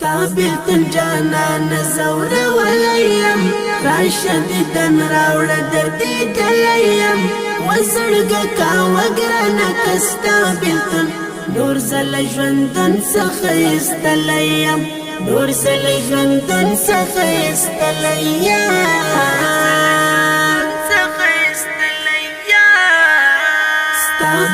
بیلتون جانان زور ولیم راشدیدن راوڑ دردی دلیم وزرگا کاو گرانا کستا بیلتون نور زل ژوندون څخه استلیم نور زل ژوندون څخه استلیم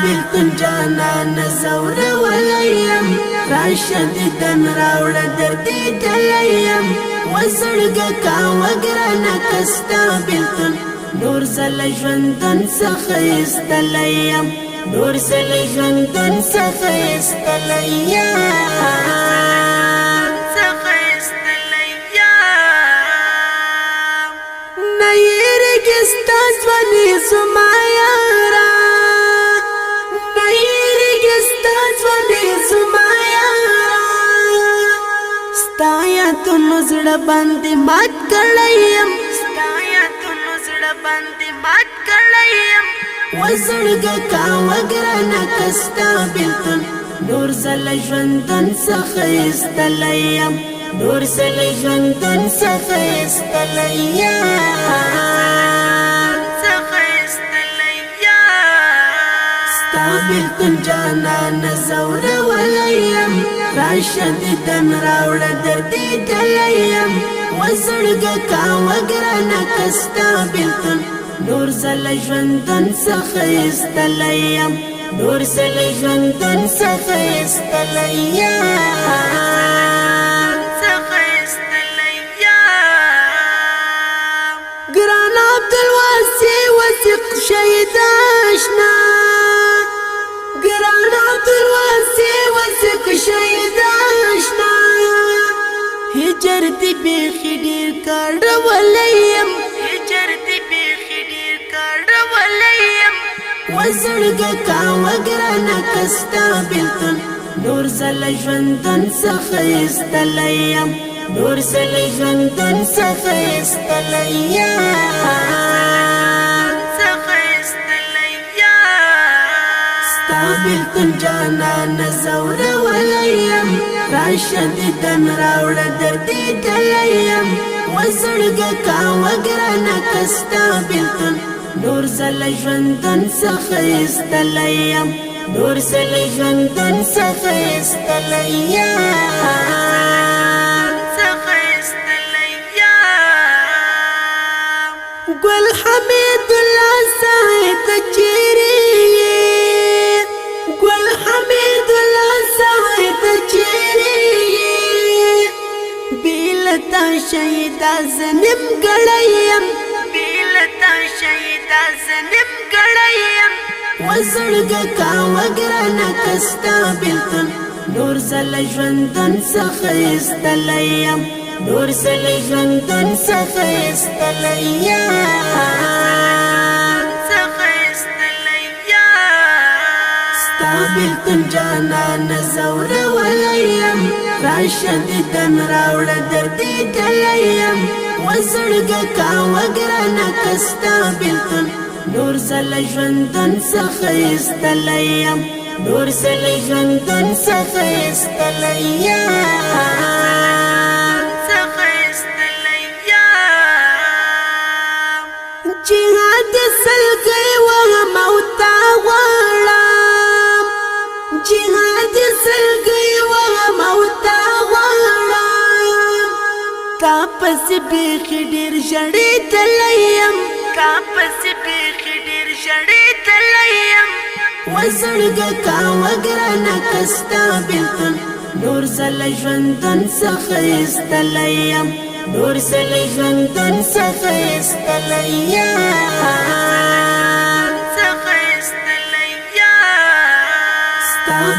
بیلتون جانان زور ولیم راشدیدن راوڑ دردی دلیم وزرگا کاو گرانا کستا بیلتون نور زل ژوندون څخه استلیم نور زل ژوندون څخه استلیم نه یریږي ستا ځواني زما یاره ستایاتونو زړه باندې مات کړیم ستایاتونو زړه باندې مات کړیم وزړګه کاوه ګرانه کستا بیلتون نور زل ژوندون څخه استلیم نور زل ژوندون څخه استلیم بیلتون جانان زور ولیم راشدیدن راوڑ دردی دلیم وزرگا کاو گرانا کستا بیلتون نور زل ژوندون څخه استلیم نور زل ژوندون څخه استلیم گران عبدالواسی وثق شهیداشنا گران عبدالواسی وثق شهیداشنا هجر دی بیخی دیر کار ولیم هجر دی بیخی دیر کار ولیم وزرگا کاو گرانا کستا بیلتون نور زل ژوندون څخه استلیم نور زل ژوندون څخه استلیم بیلتون جانان زور ولیم راشدیدن راوڑ دردی دلیم وزرگا کاو گرانا کستا بیلتون نور زل ژوندون څخه استلیم نور زل ژوندون څخه استلیم گل حمید الله سعید چیری گل حمید الله سعید چیری بیلتا شهیدا زنم گړیم بیلتا شهیدا زنم گړیم وزړګه کاوه ګرانه کستا بیلتون نور زل ژوندون څخه استلیم نور زل ژوندون څخه استلیم بیلتون جانان زور ولیم راشدیدن راوڑ دردی دلیم وزرگا کاو گرانا کستا بیلتون نور زل ژوندون څخه استلیم نور زل ژوندون څخه استلیم جهاد سلګي و موتا غواړم جهاد سلګي و موتا غواړم تاپس بیخي ډیر ژړې تلیم تاپس بیخي ډیر ژړې تلیم وزړګه کاوه ګرانه کستا بیلتون نور زل ژوندون څخه استلیم نور زل ژوندون څخه استلیم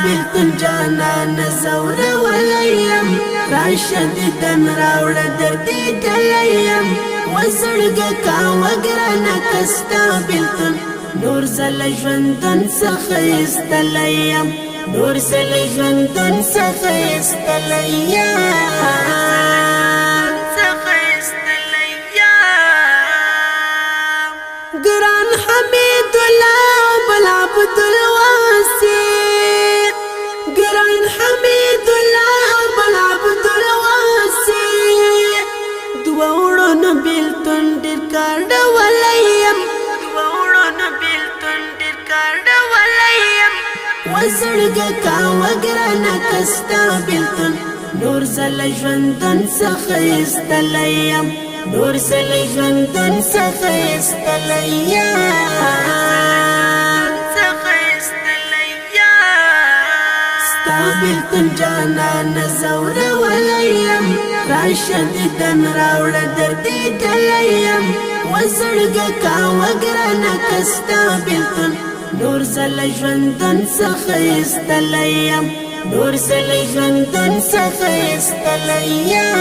بیلتون جانان زور ولیم راشدیدن راوڑ دردی دلیم وزرگا کاو گرانا کستا بیلتون نور زل ژوندون څخه استلیم نور زل ژوندون څخه استلیم گران حمید الله بل عبدالواسی گران حمید الله بل عبدالواسی وزړګه کا وګرانه کستا بلتون نور زل ژوندون څخه استلیم نور زل ژوندون څخه استلیم بلتون جانان زور ولیم راشد دن راوړ دردی دلیم وزړګه کا وګرانه کستا بلتون نور زل ژوندون څخه استلیم نور زل ژوندون څخه استلیم